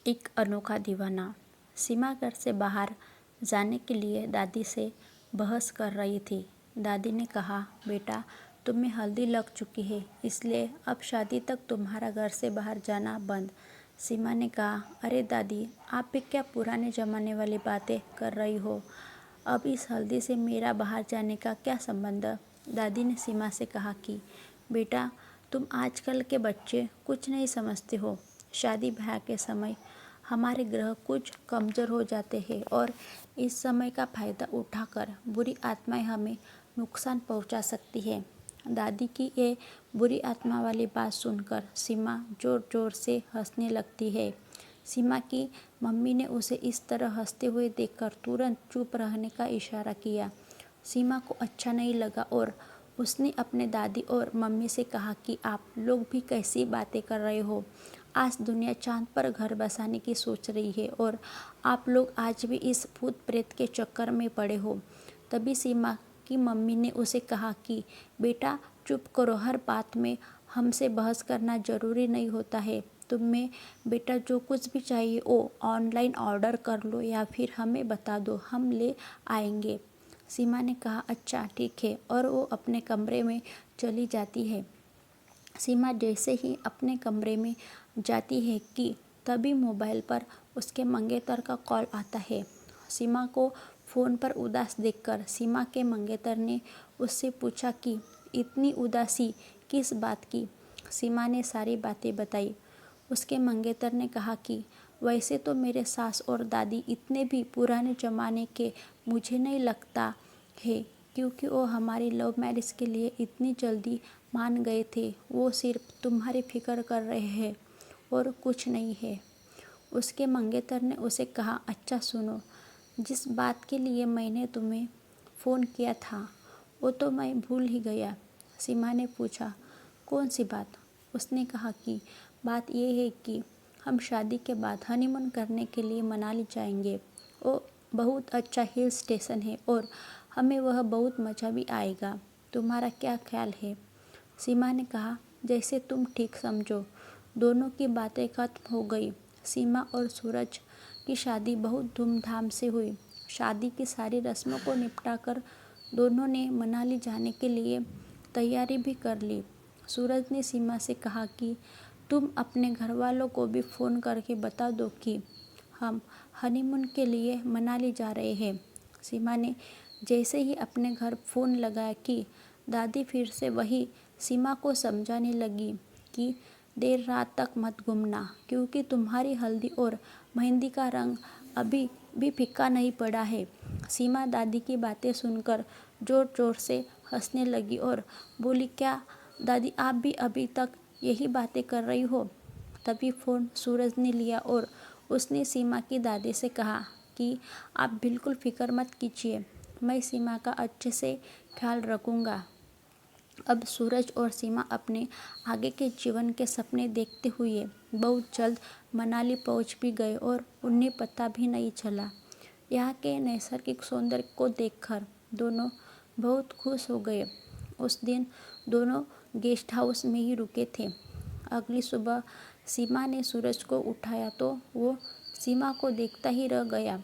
एक अनोखा दीवाना। सीमा घर से बाहर जाने के लिए दादी से बहस कर रही थी। दादी ने कहा, बेटा तुम्हें हल्दी लग चुकी है, इसलिए अब शादी तक तुम्हारा घर से बाहर जाना बंद। सीमा ने कहा, अरे दादी, आप भी क्या पुराने ज़माने वाली बातें कर रही हो। अब इस हल्दी से मेरा बाहर जाने का क्या संबंध। दादी ने सीमा से कहा कि बेटा तुम आजकल के बच्चे कुछ नहीं समझते हो। शादी ब्याह के समय हमारे ग्रह कुछ कमज़ोर हो जाते हैं और इस समय का फ़ायदा उठाकर बुरी आत्माएं हमें नुकसान पहुंचा सकती है। दादी की ये बुरी आत्मा वाली बात सुनकर सीमा ज़ोर ज़ोर से हंसने लगती है। सीमा की मम्मी ने उसे इस तरह हंसते हुए देखकर तुरंत चुप रहने का इशारा किया। सीमा को अच्छा नहीं लगा और उसने अपने दादी और मम्मी से कहा कि आप लोग भी कैसी बातें कर रहे हो। आज दुनिया चांद पर घर बसाने की सोच रही है और आप लोग आज भी इस भूत प्रेत के चक्कर में पड़े हो। तभी सीमा की मम्मी ने उसे कहा कि बेटा चुप करो, हर बात में हमसे बहस करना ज़रूरी नहीं होता है। तुम्हें बेटा जो कुछ भी चाहिए वो ऑनलाइन ऑर्डर कर लो या फिर हमें बता दो, हम ले आएंगे। सीमा ने कहा, अच्छा ठीक है, और वो अपने कमरे में चली जाती है। सीमा जैसे ही अपने कमरे में जाती है कि तभी मोबाइल पर उसके मंगेतर का कॉल आता है। सीमा को फ़ोन पर उदास देखकर सीमा के मंगेतर ने उससे पूछा कि इतनी उदासी किस बात की। सीमा ने सारी बातें बताई। उसके मंगेतर ने कहा कि वैसे तो मेरे सास और दादी इतने भी पुराने ज़माने के मुझे नहीं लगता है, क्योंकि वो हमारी लव मैरिज के लिए इतनी जल्दी मान गए थे। वो सिर्फ तुम्हारी फिक्र कर रहे हैं और कुछ नहीं है। उसके मंगेतर ने उसे कहा, अच्छा सुनो, जिस बात के लिए मैंने तुम्हें फ़ोन किया था वो तो मैं भूल ही गया। सीमा ने पूछा, कौन सी बात। उसने कहा कि बात यह है कि हम शादी के बाद हनीमून करने के लिए मनाली जाएंगे। वो बहुत अच्छा हिल स्टेशन है और हमें वह बहुत मज़ा भी आएगा। तुम्हारा क्या ख्याल है। सीमा ने कहा, जैसे तुम ठीक समझो। दोनों की बातें खत्म हो गई। सीमा और सूरज की शादी बहुत धूमधाम से हुई। शादी की सारी रस्मों को निपटाकर दोनों ने मनाली जाने के लिए तैयारी भी कर ली। सूरज ने सीमा से कहा कि तुम अपने घर वालों को भी फ़ोन करके बता दो कि हम हनीमून के लिए मनाली जा रहे हैं। सीमा ने जैसे ही अपने घर फ़ोन लगाया कि दादी फिर से वही सीमा को समझाने लगी कि देर रात तक मत घूमना, क्योंकि तुम्हारी हल्दी और मेहंदी का रंग अभी भी फीका नहीं पड़ा है। सीमा दादी की बातें सुनकर ज़ोर ज़ोर से हंसने लगी और बोली, क्या दादी आप भी अभी तक यही बातें कर रही हो। तभी फ़ोन सूरज ने लिया और उसने सीमा की दादी से कहा कि आप बिल्कुल फ़िक्र मत कीजिए, मैं सीमा का अच्छे से ख्याल रखूँगा। अब सूरज और सीमा अपने आगे के जीवन के सपने देखते हुए बहुत जल्द मनाली पहुंच भी गए और उन्हें पता भी नहीं चला। यहाँ के नैसर्गिक सौंदर्य को देखकर दोनों बहुत खुश हो गए। उस दिन दोनों गेस्ट हाउस में ही रुके थे। अगली सुबह सीमा ने सूरज को उठाया तो वो सीमा को देखता ही रह गया।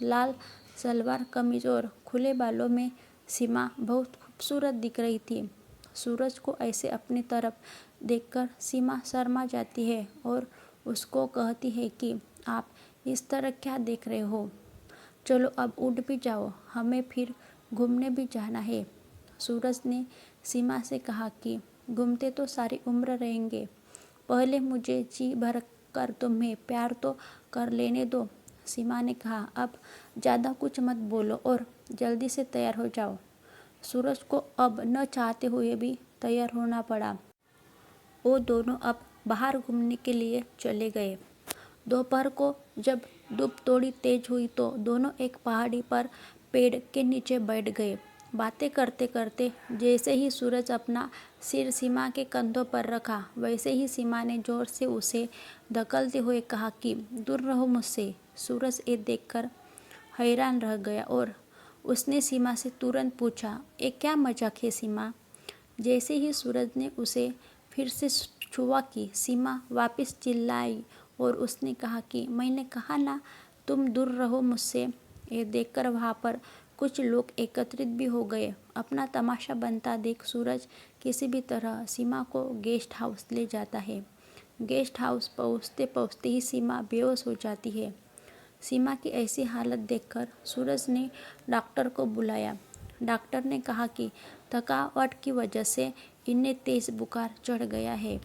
लाल सलवार कमीज और खुले बालों में सीमा बहुत खूबसूरत दिख रही थी। सूरज को ऐसे अपनी तरफ देखकर सीमा शर्मा जाती है और उसको कहती है कि आप इस तरह क्या देख रहे हो। चलो अब उठ भी जाओ, हमें फिर घूमने भी जाना है। सूरज ने सीमा से कहा कि घूमते तो सारी उम्र रहेंगे, पहले मुझे जी भर कर तुम्हें प्यार तो कर लेने दो। सीमा ने कहा, अब ज़्यादा कुछ मत बोलो और जल्दी से तैयार हो जाओ। सूरज को अब न चाहते हुए भी तैयार होना पड़ा। वो दोनों अब बाहर घूमने के लिए चले गए। दोपहर को जब धूप थोड़ी तेज हुई तो दोनों एक पहाड़ी पर पेड़ के नीचे बैठ गए। बातें करते करते जैसे ही सूरज अपना सिर सीमा के कंधों पर रखा, वैसे ही सीमा ने जोर से उसे धकेलते हुए कहा कि दूर रहो मुझसे। सूरज ये देखकर हैरान रह गया और उसने सीमा से तुरंत पूछा, ये क्या मजाक है सीमा। जैसे ही सूरज ने उसे फिर से छुआ कि सीमा वापस चिल्लाई और उसने कहा कि मैंने कहा ना तुम दूर रहो मुझसे। ये देखकर वहाँ पर कुछ लोग एकत्रित भी हो गए। अपना तमाशा बनता देख सूरज किसी भी तरह सीमा को गेस्ट हाउस ले जाता है। गेस्ट हाउस पहुँचते पहुँचते ही सीमा बेहोश हो जाती है। सीमा की ऐसी हालत देखकर सूरज ने डॉक्टर को बुलाया। डॉक्टर ने कहा कि थकावट की वजह से इन्हें तेज बुखार चढ़ गया है।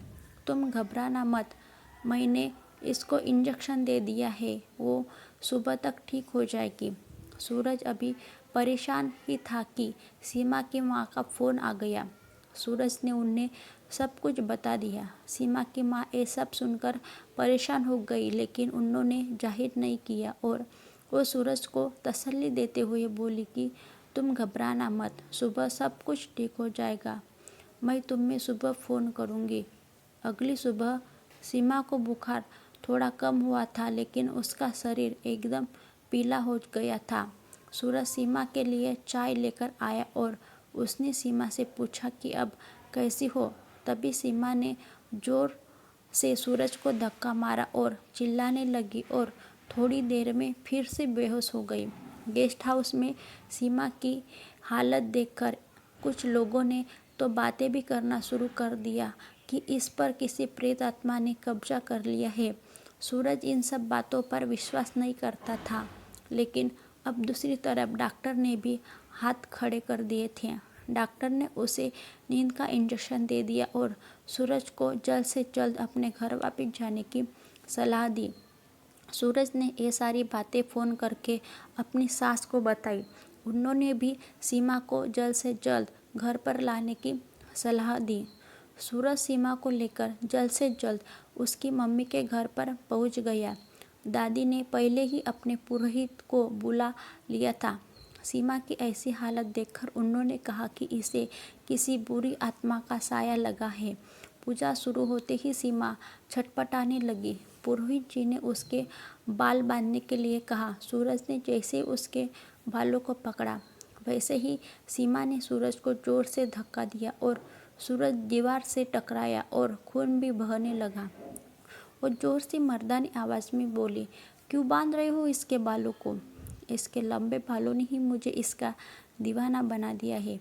तुम घबराना मत, मैंने इसको इंजेक्शन दे दिया है, वो सुबह तक ठीक हो जाएगी। सूरज अभी परेशान ही था कि सीमा की माँ का फ़ोन आ गया। सूरज ने उन्हें सब कुछ बता दिया। सीमा की माँ ये सब सुनकर परेशान हो गई, लेकिन उन्होंने जाहिर नहीं किया और वो सूरज को तसल्ली देते हुए बोली कि तुम घबराना मत, सुबह सब कुछ ठीक हो जाएगा। मैं तुम्हें सुबह फ़ोन करूँगी। अगली सुबह सीमा को बुखार थोड़ा कम हुआ था, लेकिन उसका शरीर एकदम पीला हो गया था। सूरज सीमा के लिए चाय लेकर आया और उसने सीमा से पूछा कि अब कैसी हो। तभी सीमा ने जोर से सूरज को धक्का मारा और चिल्लाने लगी और थोड़ी देर में फिर से बेहोश हो गई। गेस्ट हाउस में सीमा की हालत देखकर कुछ लोगों ने तो बातें भी करना शुरू कर दिया कि इस पर किसी प्रेत आत्मा ने कब्जा कर लिया है। सूरज इन सब बातों पर विश्वास नहीं करता था, लेकिन अब दूसरी तरफ डॉक्टर ने भी हाथ खड़े कर दिए थे। डॉक्टर ने उसे नींद का इंजेक्शन दे दिया और सूरज को जल्द से जल्द अपने घर वापस जाने की सलाह दी। सूरज ने ये सारी बातें फ़ोन करके अपनी सास को बताई। उन्होंने भी सीमा को जल्द से जल्द घर पर लाने की सलाह दी। सूरज सीमा को लेकर जल्द से जल्द उसकी मम्मी के घर पर पहुंच गया। दादी ने पहले ही अपने पुरोहित को बुला लिया था। सीमा की ऐसी हालत देखकर उन्होंने कहा कि इसे किसी बुरी आत्मा का साया लगा है। पूजा शुरू होते ही सीमा छटपटाने लगी। पुरोहित जी ने उसके बाल बांधने के लिए कहा। सूरज ने जैसे उसके बालों को पकड़ा, वैसे ही सीमा ने सूरज को जोर से धक्का दिया और सूरज दीवार से टकराया और खून भी बहने लगा। वो जोर से मर्दानी आवाज़ में बोली, क्यों बांध रहे हो इसके बालों को? इसके लंबे बालों ने ही मुझे इसका दीवाना बना दिया है।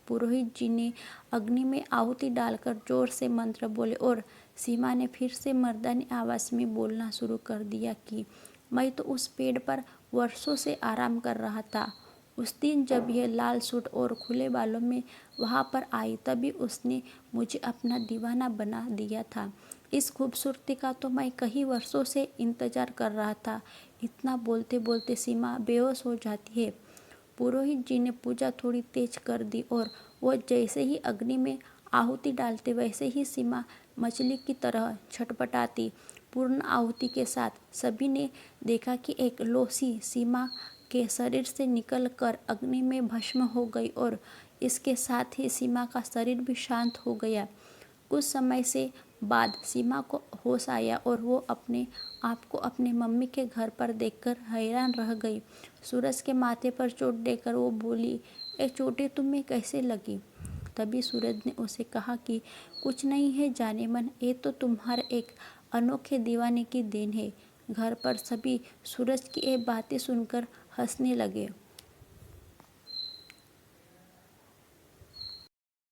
पुरोहित जी ने अग्नि में आहुति डालकर जोर से मंत्र बोले और सीमा ने फिर से मर्दानी आवाज़ में बोलना शुरू कर दिया कि मैं तो उस पेड़ पर वर्षों से आराम कर रहा था। उस दिन जब यह लाल सूट और खुले बालों में वहाँ पर आई, तभी उसने मुझे अपना दीवाना बना दिया था। इस खूबसूरती का तो मैं कई वर्षों से इंतजार कर रहा था। इतना बोलते बोलते सीमा बेहोश हो जाती है। पुरोहित जी ने पूजा थोड़ी तेज कर दी और वो जैसे ही अग्नि में आहुति डालते, वैसे ही सीमा मछली की तरह छटपटाती। पूर्ण आहुति के साथ सभी ने देखा कि एक लोसी सीमा के शरीर से निकलकर अग्नि में भस्म हो गई और इसके साथ ही सीमा का शरीर भी शांत हो गया। कुछ समय से बाद सीमा को होश आया और वो अपने आप को अपने मम्मी के घर पर देखकर हैरान रह गई। सूरज के माथे पर चोट देकर वो बोली, ये चोटें तुम्हें कैसे लगी? तभी सूरज ने उसे कहा कि कुछ नहीं है जाने मन, ये तो तुम्हारे एक अनोखे दीवाने की देन है। घर पर सभी सूरज की ये बातें सुनकर हंसने लगे।